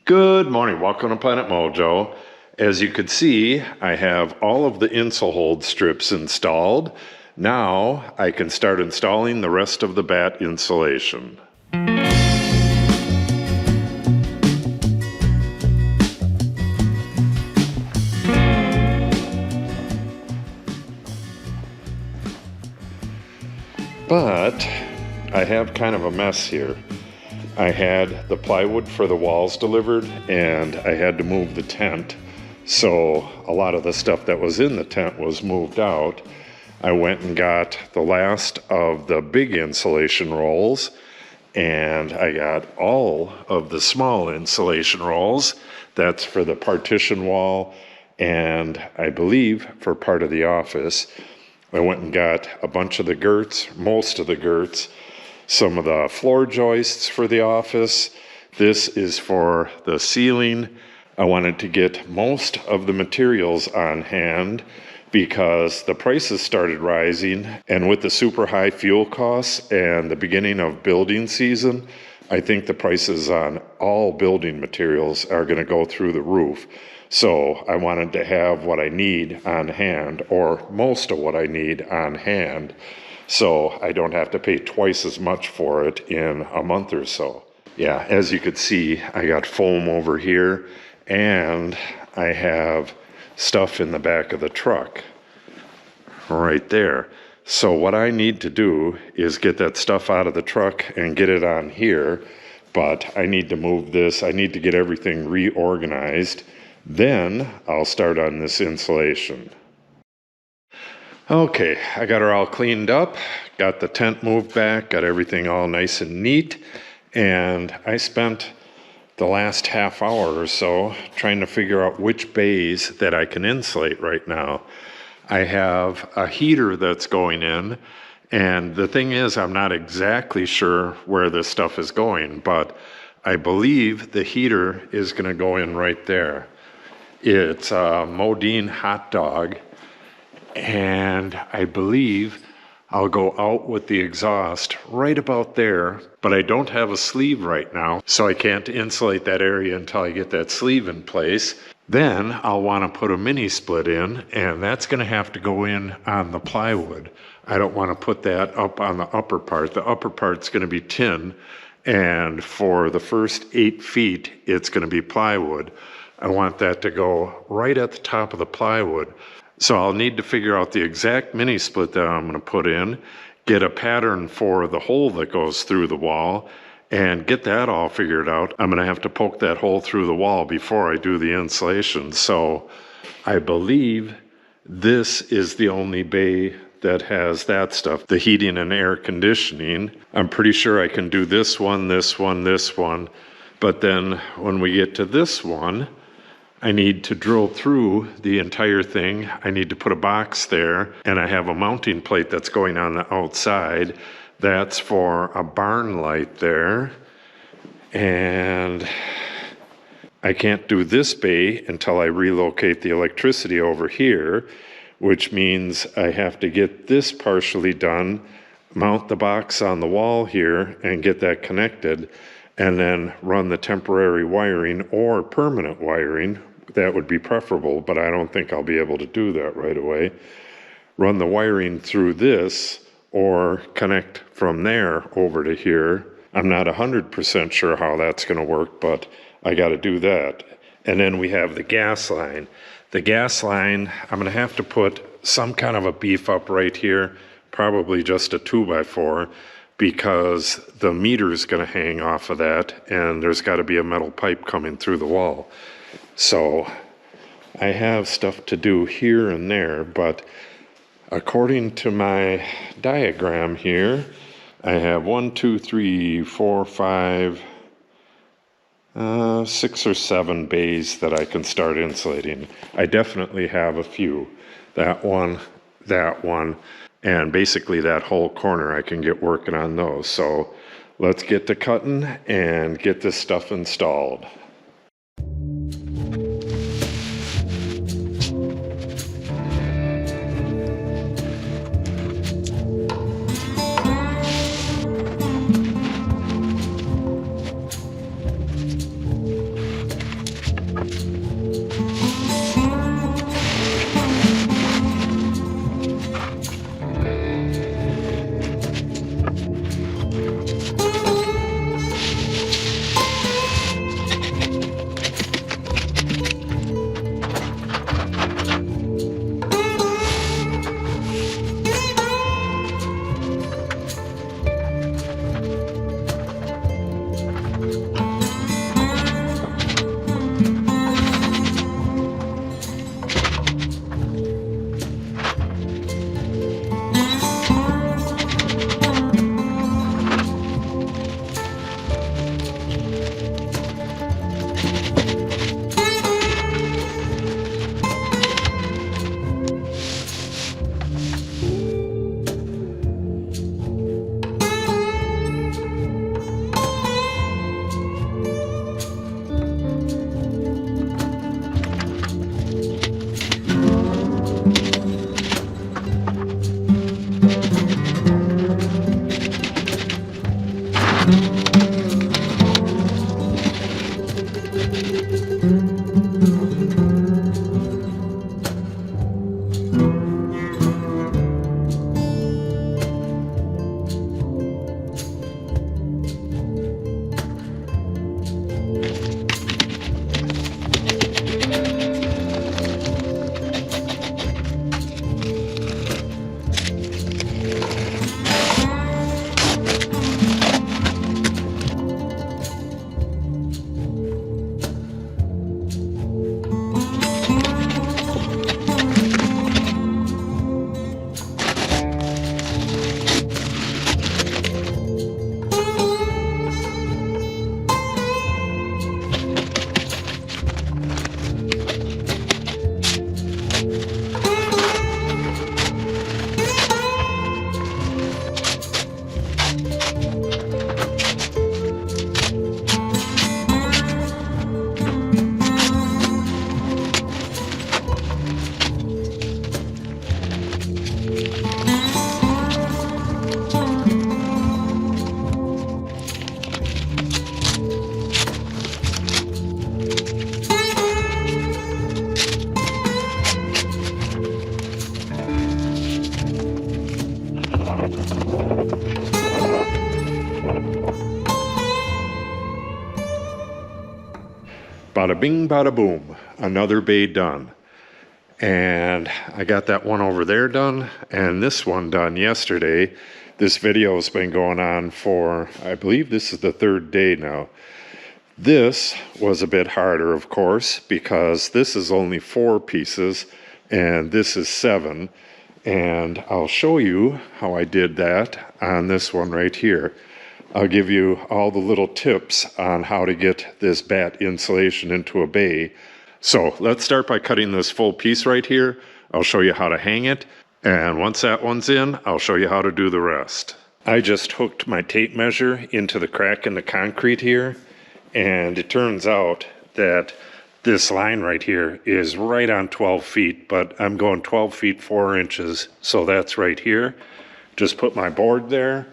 Good morning, welcome to Planet Mojo. As you can see, I have all of the insul-hold strips installed. Now I can start installing the rest of the bat insulation. But I have kind of a mess here. I had the plywood for the walls delivered and I had to move the tent. So a lot of the stuff that was in the tent was moved out. I went and got the last of the big insulation rolls and I got all of the small insulation rolls. That's for the partition wall and I believe for part of the office. I went and got a bunch of the girts, most of the girts, some of the floor joists for the office. This is for the ceiling. I wanted to get most of the materials on hand because the prices started rising, and with the super high fuel costs and the beginning of building season, I think the prices on all building materials are going to go through the roof. So I wanted to have what I need on hand, or most of what I need on hand, so I don't have to pay twice as much for it in a month or so. Yeah, as you could see, I got foam over here and I have stuff in the back of the truck right there. So what I need to do is get that stuff out of the truck and get it on here, but I need to move this. I need to get everything reorganized. Then I'll start on this insulation. Okay, I got her all cleaned up, got the tent moved back, got everything all nice and neat, and I spent the last half hour or so trying to figure out which bays that I can insulate right now. I have a heater that's going in, and the thing is, I'm not exactly sure where this stuff is going, but I believe the heater is going to go in right there. It's a Modine hot dog. And I believe I'll go out with the exhaust right about there, but I don't have a sleeve right now, so I can't insulate that area until I get that sleeve in place. Then I'll want to put a mini split in, and that's going to have to go in on the plywood. I don't want to put that up on the upper part. The upper part's going to be tin, and for the first 8 feet, it's going to be plywood. I want that to go right at the top of the plywood. So I'll need to figure out the exact mini split that I'm going to put in, get a pattern for the hole that goes through the wall, and get that all figured out. I'm going to have to poke that hole through the wall before I do the insulation. So I believe this is the only bay that has that stuff, the heating and air conditioning. I'm pretty sure I can do this one, this one, this one. But then when we get to this one, I need to drill through the entire thing. I need to put a box there, and I have a mounting plate that's going on the outside. That's for a barn light there. And I can't do this bay until I relocate the electricity over here, which means I have to get this partially done, mount the box on the wall here, and get that connected, and then run the temporary wiring or permanent wiring. That would be preferable, but I don't think I'll be able to do that right away. Run the wiring through this or connect from there over to here. I'm not 100% sure how that's going to work, but I got to do that. And then we have the gas line. The gas line, I'm going to have to put some kind of a beef up right here, probably just a 2x4, because the meter is going to hang off of that, and there's got to be a metal pipe coming through the wall. So I have stuff to do here and there, but according to my diagram here, I have 6 or 7 bays that I can start insulating. I definitely have a few. That one, and basically that whole corner I can get working on those. So let's get to cutting and get this stuff installed. Bada bing, bada boom, another bay done. And I got that one over there done, and this one done yesterday. This video has been going on for, I believe this is the third day now. This was a bit harder, of course, because this is only 4 pieces, and this is 7. And I'll show you how I did that on this one right here. I'll give you all the little tips on how to get this batt insulation into a bay. So let's start by cutting this full piece right here. I'll show you how to hang it. And once that one's in, I'll show you how to do the rest. I just hooked my tape measure into the crack in the concrete here. And it turns out that this line right here is right on 12 feet, but I'm going 12 feet 4 inches. So that's right here. Just put my board there.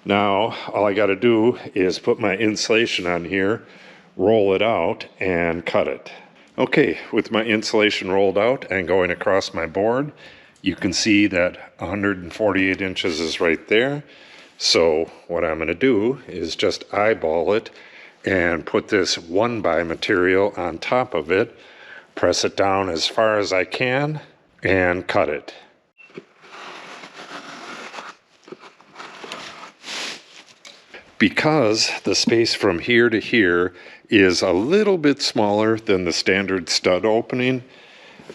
Now, all I got to do is put my insulation on here, roll it out, and cut it. Okay, with my insulation rolled out and going across my board, you can see that 148 inches is right there. So what I'm going to do is just eyeball it and put this 1x material on top of it, press it down as far as I can, and cut it. Because the space from here to here is a little bit smaller than the standard stud opening,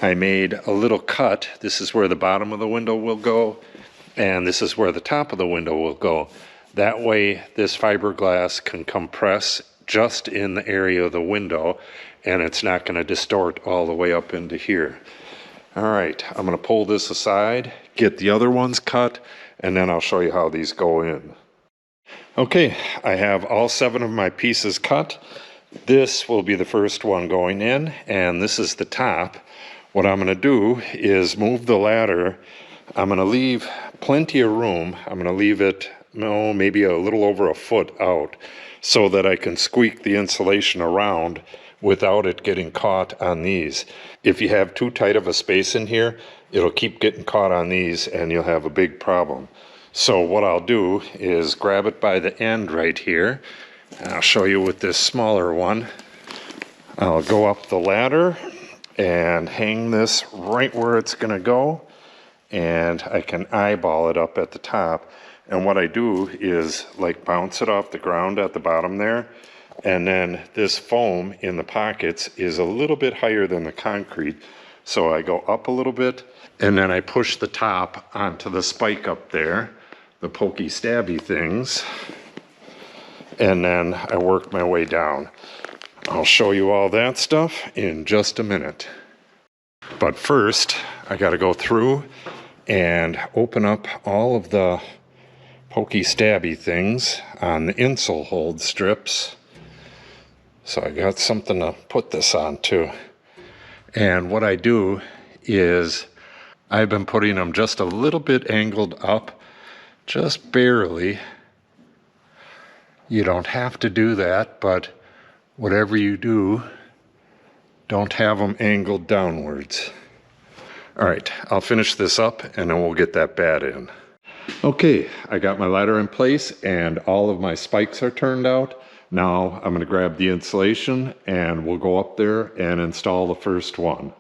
I made a little cut. This is where the bottom of the window will go, and this is where the top of the window will go. That way this fiberglass can compress just in the area of the window, and it's not going to distort all the way up into here. All right, I'm going to pull this aside, get the other ones cut, and then I'll show you how these go in. Okay, I have all 7 of my pieces cut. This will be the first one going in, and this is the top. What I'm going to do is move the ladder. I'm going to leave plenty of room. I'm going to leave it, maybe a little over a foot out, so that I can squeak the insulation around without it getting caught on these. If you have too tight of a space in here, it'll keep getting caught on these, and you'll have a big problem. So what I'll do is grab it by the end right here. And I'll show you with this smaller one. I'll go up the ladder and hang this right where it's going to go. And I can eyeball it up at the top. And what I do is like bounce it off the ground at the bottom there. And then this foam in the pockets is a little bit higher than the concrete. So I go up a little bit, and then I push the top onto the spike up there, the pokey stabby things, and then I work my way down. I'll show you all that stuff in just a minute. But first, I got to go through and open up all of the pokey stabby things on the insul-hold strips. So I got something to put this on too. And what I do is I've been putting them just a little bit angled up, just barely. You don't have to do that, but whatever you do, don't have them angled downwards. All right, I'll finish this up and then we'll get that bat in. Okay, I got my ladder in place and all of my spikes are turned out. Now I'm going to grab the insulation and we'll go up there and install the first one.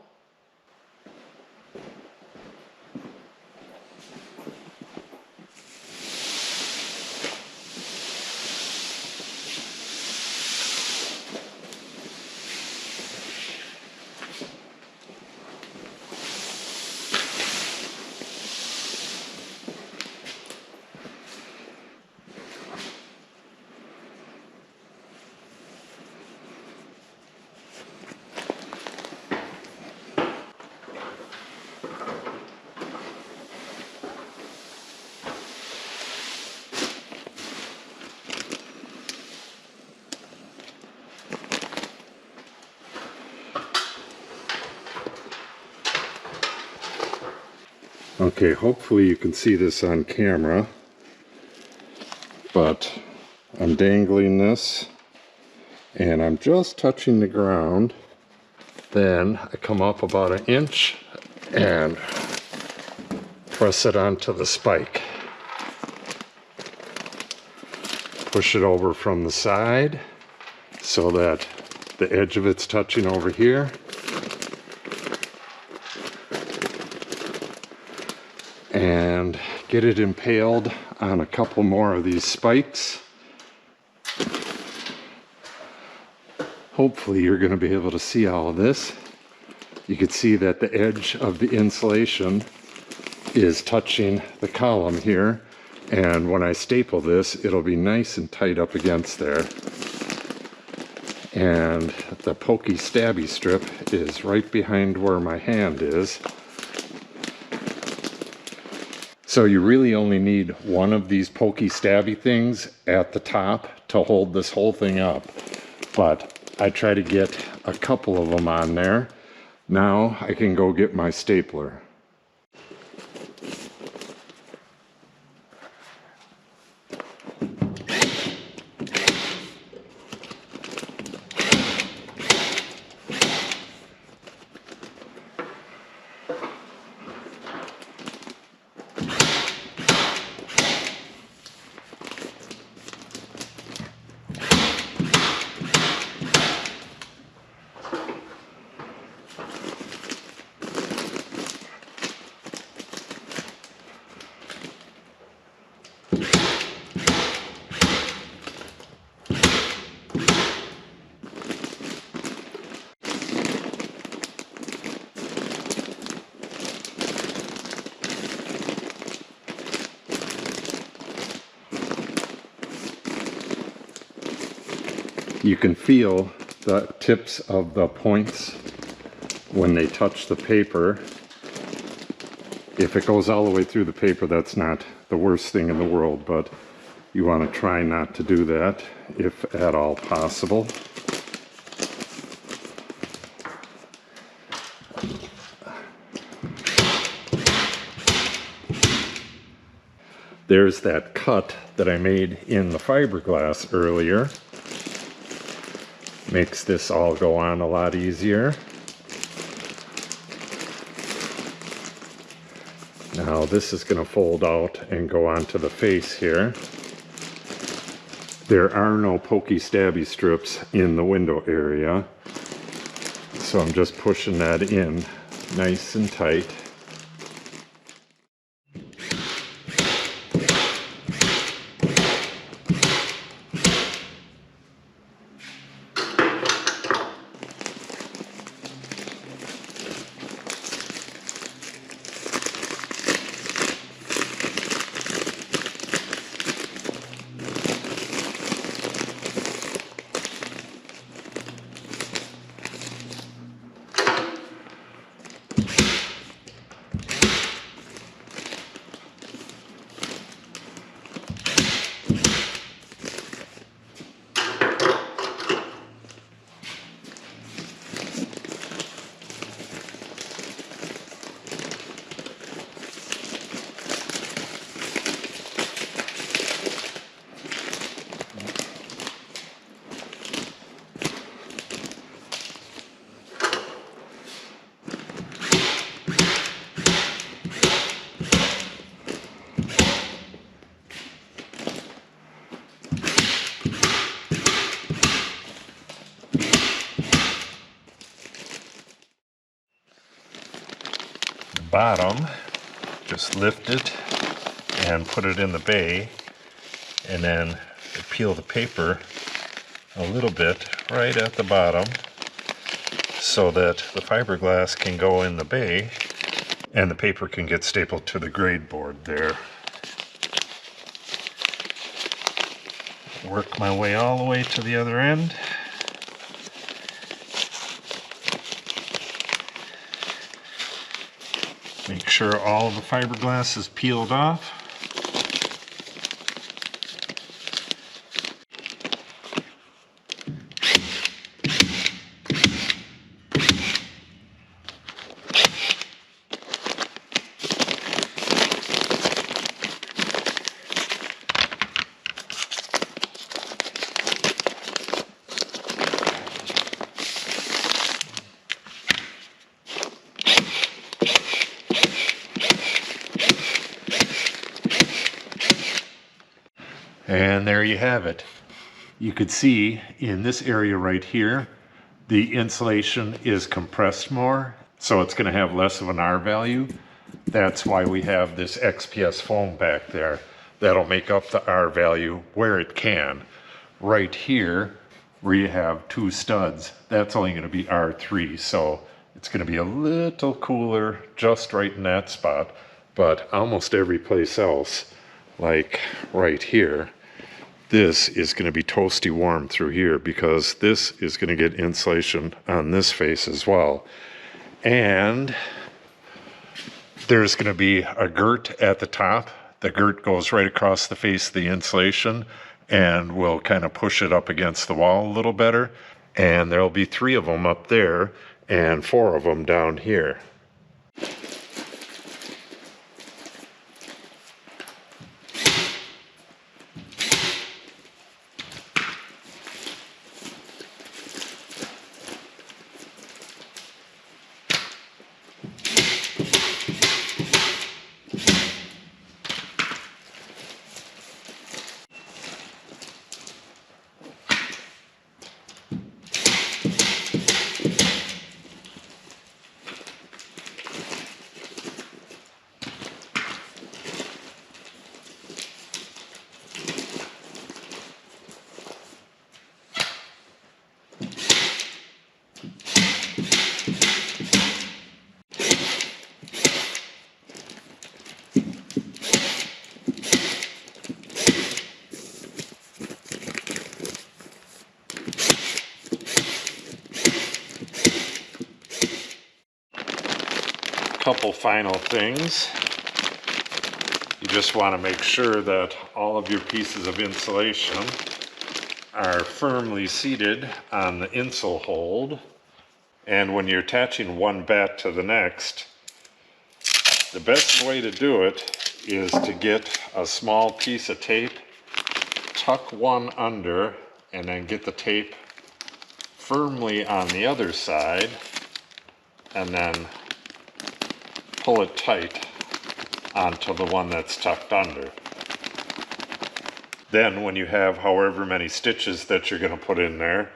Okay, hopefully you can see this on camera, but I'm dangling this and I'm just touching the ground. Then I come up about 1 inch and press it onto the spike. Push it over from the side so that the edge of it's touching over here. And get it impaled on a couple more of these spikes. Hopefully you're going to be able to see all of this. You can see that the edge of the insulation is touching the column here, and when I staple this it'll be nice and tight up against there. And the pokey stabby strip is right behind where my hand is. So you really only need one of these pokey stabby things at the top to hold this whole thing up. But I try to get a couple of them on there. Now I can go get my stapler. You can feel the tips of the points when they touch the paper. If it goes all the way through the paper, that's not the worst thing in the world, but you want to try not to do that if at all possible. There's that cut that I made in the fiberglass earlier. Makes this all go on a lot easier. Now this is going to fold out and go onto the face here. There are no pokey stabby strips in the window area, so I'm just pushing that in nice and tight. bottom, just lift it and put it in the bay, and then peel the paper a little bit right at the bottom so that the fiberglass can go in the bay and the paper can get stapled to the grade board there. Work my way all the way to the other end. Make sure all of the fiberglass is peeled off. And there you have it. You could see in this area right here, the insulation is compressed more, so it's going to have less of an R value. That's why we have this XPS foam back there. That'll make up the R value where it can. Right here, where you have two studs, that's only going to be R3, so it's going to be a little cooler just right in that spot. But almost every place else, like right here, this is going to be toasty warm through here because this is going to get insulation on this face as well. And there's going to be a girt at the top. The girt goes right across the face of the insulation and will kind of push it up against the wall a little better. And there'll be 3 of them up there and 4 of them down here. Couple final things. You just want to make sure that all of your pieces of insulation are firmly seated on the insul-hold, and when you're attaching one bat to the next, the best way to do it is to get a small piece of tape, tuck one under, and then get the tape firmly on the other side, and then pull it tight onto the one that's tucked under. Then when you have however many stitches that you're going to put in there,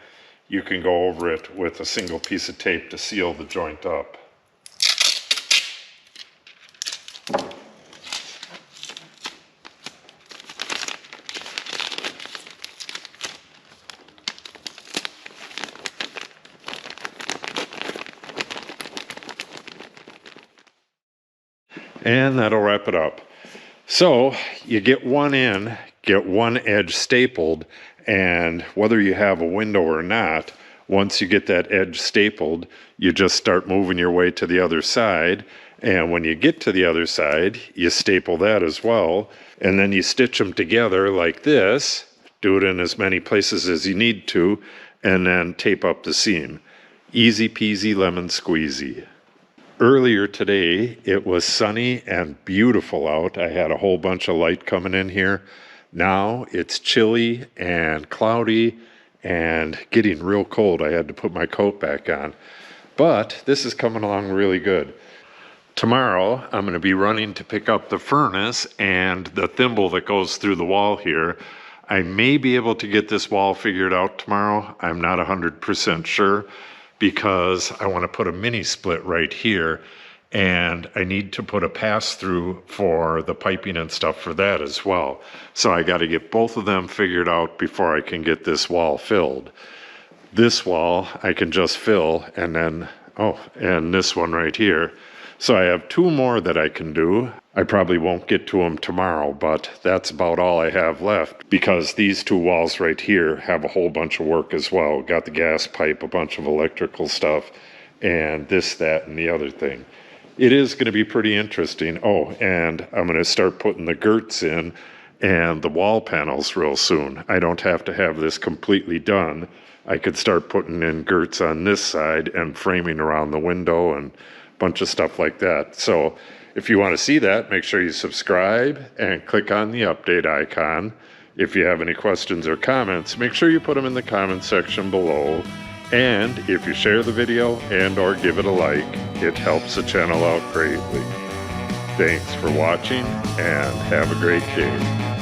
you can go over it with a single piece of tape to seal the joint up. And that'll wrap it up. So you get one in, get one edge stapled, and whether you have a window or not, once you get that edge stapled, you just start moving your way to the other side. And when you get to the other side, you staple that as well. And then you stitch them together like this, do it in as many places as you need to, and then tape up the seam. Easy peasy lemon squeezy. Earlier today, it was sunny and beautiful out. I had a whole bunch of light coming in here. Now it's chilly and cloudy and getting real cold. I had to put my coat back on. But this is coming along really good. Tomorrow, I'm going to be running to pick up the furnace and the thimble that goes through the wall here. I may be able to get this wall figured out tomorrow. I'm not 100% sure, because I want to put a mini split right here, and I need to put a pass-through for the piping and stuff for that as well. So I got to get both of them figured out before I can get this wall filled. This wall I can just fill, and then, and this one right here. So I have 2 more that I can do. I probably won't get to them tomorrow, but that's about all I have left, because these 2 walls right here have a whole bunch of work as well. Got the gas pipe, a bunch of electrical stuff, and this, that, and the other thing. It is going to be pretty interesting. Oh, and I'm going to start putting the girts in and the wall panels real soon. I don't have to have this completely done. I could start putting in girts on this side and framing around the window and a bunch of stuff like that. So if you want to see that, make sure you subscribe and click on the update icon. If you have any questions or comments, make sure you put them in the comment section below. And if you share the video and or give it a like, it helps the channel out greatly. Thanks for watching and have a great day.